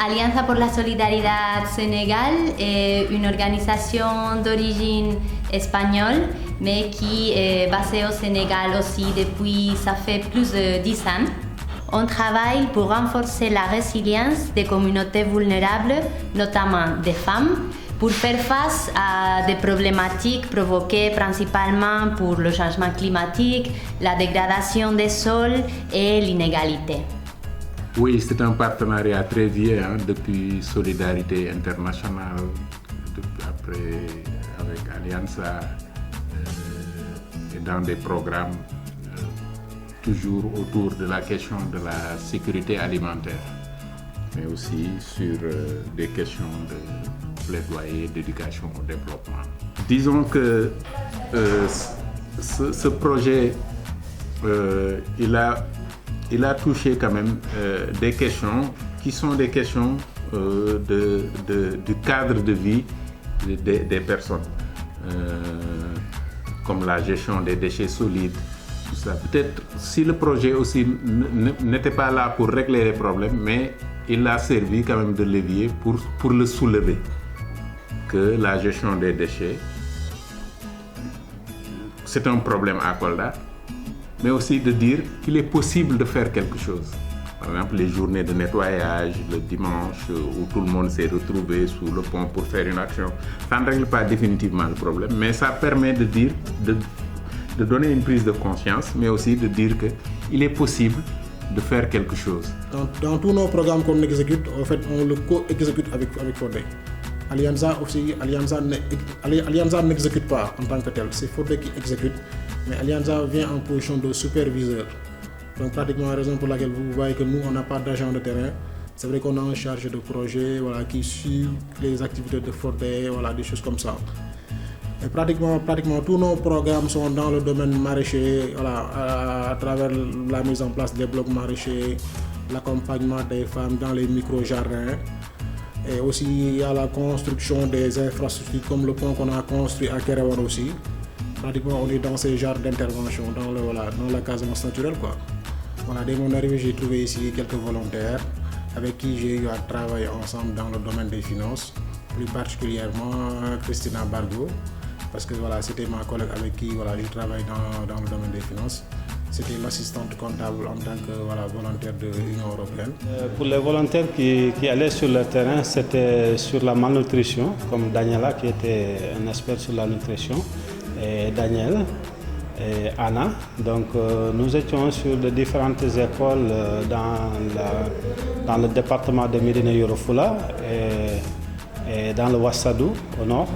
Alianza por la Solidaridad Sénégal est une organisation d'origine espagnole, mais qui est basée au Sénégal aussi depuis, ça fait plus de 10 ans. On travaille pour renforcer la résilience des communautés vulnérables, notamment des femmes, pour faire face à des problématiques provoquées principalement par le changement climatique, la dégradation des sols et l'inégalité. Oui, c'est un partenariat très vieux depuis Solidarité Internationale, après avec Alianza, et dans des programmes toujours autour de la question de la sécurité alimentaire, mais aussi sur des questions de plaidoyer, d'éducation au développement. Disons que ce projet, il a touché quand même des questions qui sont des questions du cadre de vie des personnes, comme la gestion des déchets solides, tout ça. Peut-être si le projet aussi n'était pas là pour régler les problèmes, mais il a servi quand même de levier pour le soulever, que la gestion des déchets, c'est un problème à Kolda, mais aussi de dire qu'il est possible de faire quelque chose. Par exemple, les journées de nettoyage, le dimanche, où tout le monde s'est retrouvé sous le pont pour faire une action. Ça ne règle pas définitivement le problème, mais ça permet de dire, de donner une prise de conscience, mais aussi de dire qu'il est possible de faire quelque chose. Dans tous nos programmes qu'on exécute, en fait, on le co-exécute avec Fodé. Alianza aussi, Alianza n'exécute pas en tant que tel, c'est Fodé qui exécute, mais Alianza vient en position de superviseur. Donc pratiquement la raison pour laquelle vous voyez que nous, on n'a pas d'agent de terrain. C'est vrai qu'on a un chargé de projet qui suit les activités de Fodé, des choses comme ça. Et pratiquement tous nos programmes sont dans le domaine maraîcher, à travers la mise en place des blocs maraîchers, l'accompagnement des femmes dans les micro-jardins. Et aussi il y a la construction des infrastructures comme le pont qu'on a construit à Kéréwan aussi. Pratiquement on est dans ces genres d'intervention, dans la Casamance naturelle, quoi. Dès mon arrivée, j'ai trouvé ici quelques volontaires avec qui j'ai eu à travailler ensemble dans le domaine des finances, plus particulièrement Christina Bargo, parce que c'était ma collègue avec qui je travaille dans le domaine des finances. C'était l'assistante comptable en tant que volontaire de l'Union européenne. Pour les volontaires qui allaient sur le terrain, c'était sur la malnutrition, comme Daniela qui était un expert sur la nutrition, et Daniel et Anna. Donc nous étions sur de différentes écoles dans le département de Médina Yoro Fula et dans le Ouassadou au nord.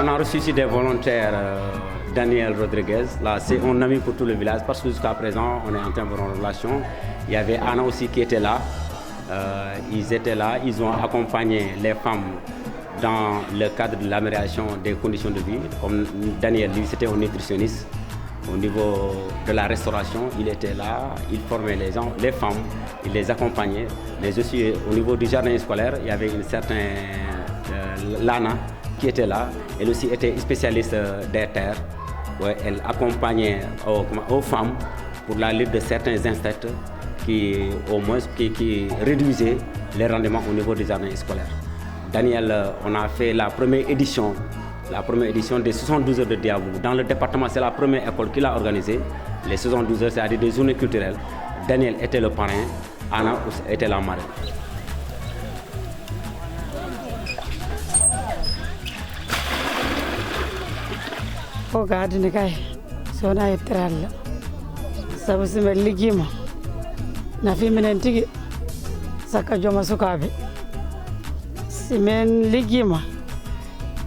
On a reçu ici des volontaires, Daniel Rodriguez, là c'est un ami pour tout le village parce que jusqu'à présent on est en termes de relation. Il y avait Anna aussi qui était là, ils étaient là, ils ont accompagné les femmes dans le cadre de l'amélioration des conditions de vie. Comme Daniel, lui c'était un nutritionniste. Au niveau de la restauration, il était là, il formait les femmes, il les accompagnait. Mais aussi au niveau du jardin scolaire, il y avait une certaine Lana qui était là. Elle aussi était spécialiste des terres. Elle accompagnait aux femmes pour la lutte de certains insectes qui réduisaient les rendements au niveau des jardins scolaires. Daniel, on a fait la première édition des 72 heures de Diabou. Dans le département, c'est la première école qu'il a organisée. Les 72 heures, c'est-à-dire des journées culturelles. Daniel était le parrain, Anna était la marraine. Ko gaadini kay sona yettiralla sabu simen liggima nafi minen tigi sakka jooma sukaɓe simen liggima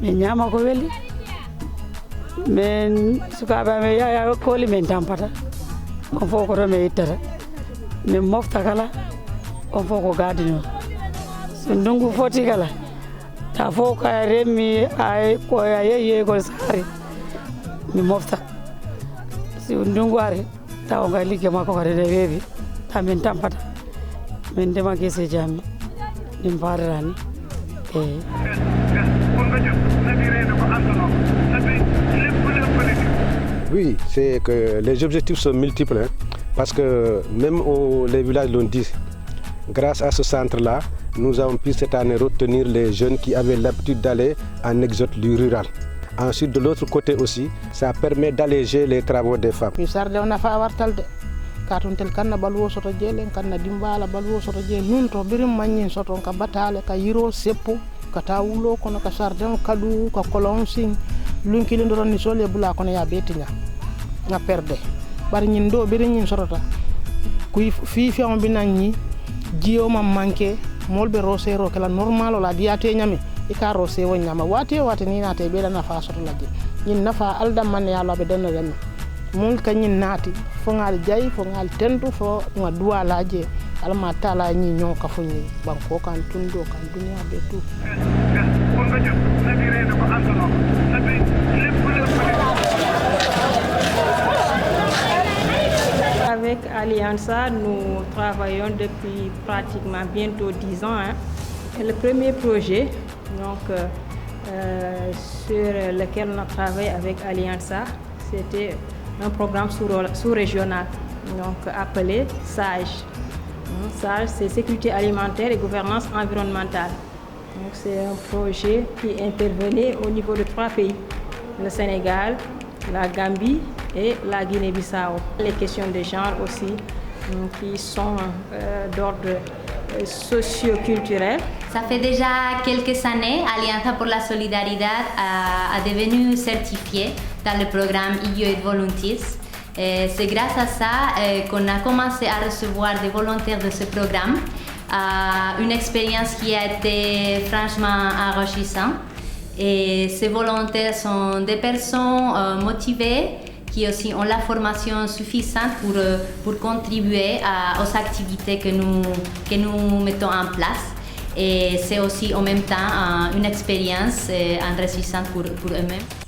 min ñama ko weeli min sukaɓe amen yaya kooli min tampata on fof ko to min ittata min mofta kala on fof ko gaadini o so ndungu foti kala ta fof ko a remmi ko a yeeyi ko saari mi mofta si ndungu ari taw nga ligge makko kadi ne weewi ta min tampata min ndema gese jammi min mbarani Oui, c'est que les objectifs sont multiples, hein, parce que même les villages l'ont dit, grâce à ce centre-là, nous avons pu cette année retenir les jeunes qui avaient l'habitude d'aller en exode du rural. Ensuite, de l'autre côté aussi, ça permet d'alléger les travaux des femmes. katuntel kanna balwo soto jelen kanna dimbala balwo soto jelen nun to birim magnin soto ka batale ka yiro seppo kata wulo kono ka sardin kadu ka kolon sing lunkili ndoron ni sole bula kono ya betinya nga perde bar nyin do birim nyin sotota kuy fi on binanni jiyo mam manke molbe rosero kala normalo la diate nyami e ka rose won nyama wate ni nate be na fa soto la nyin nafa aldam man ya labe den rem mul kanyin nati fo ngal jay fo ngal tentu fo nga duwa laje alma tala ñi ñoo ka fu ñi banko kan tundo kan dunya be tout Avec Alianza, nous travaillons depuis pratiquement bientôt 10 ans. Hein. Et le premier projet sur lequel on a travaillé avec Alianza, c'était un programme sous-régional, appelé SAGE. SAGE, c'est sécurité alimentaire et gouvernance environnementale. C'est un projet qui intervenait au niveau de 3 pays, le Sénégal, la Gambie et la Guinée-Bissau. Les questions de genre aussi, qui sont d'ordre socio-culturel. Ça fait déjà quelques années, Alianza por la Solidaridad a devenu certifiée dans le programme EU Aid Volunteers. C'est grâce à ça qu'on a commencé à recevoir des volontaires de ce programme. Une expérience qui a été franchement enrichissante. Et ces volontaires sont des personnes motivées qui aussi ont la formation suffisante pour contribuer aux activités que nous mettons en place. Et c'est aussi en même temps une expérience enrichissante pour eux-mêmes.